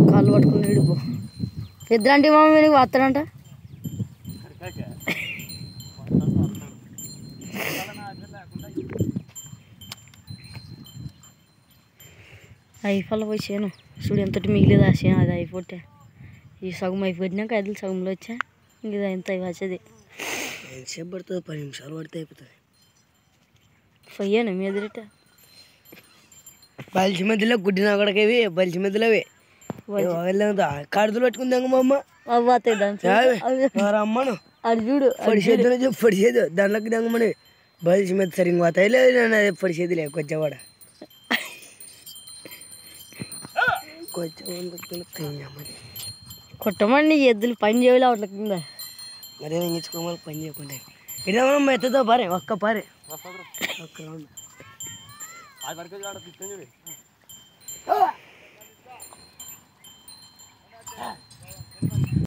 కాళ్ళు పట్టుకుని విడిపో పెద్దలాంటి మామ నీకు వస్తాడంట అయిపోలే పోయి చేయను చూడు ఎంతటి మిగిలేదు ఆ చేను అది అయిపోతే ఈ సగం అయిపోయినాక అది సగంలో వచ్చా ఇంక ఇది ఎంత వచ్చేది ఎంతసేపు పడుతుంది 10 నిమిషాలు పడితే అయిపోతుంది పోయాను మీ ఎదురట బలిసి మధ్యలో గుడ్డిన అక్కడికి బలిసి మధ్యలోవి కడుతులు పట్టుకుందాం మా అమ్మ అమ్మను అది చూడు పొడిచేదు దాంట్లోకి దంగమని బలిసి మీద సరిగ్గా పోతాయి లేదు అదే పొడిచేది లేదు కొంచెం కూడా కొట్టమని ఎద్దులు పని చేయలే అట్లా కింద అదే ఇంచుకోమని పని చేయకుండా ఇదే మనం ఎత్తుతో పారే ఒక్క పారే ఒక్క రౌండ్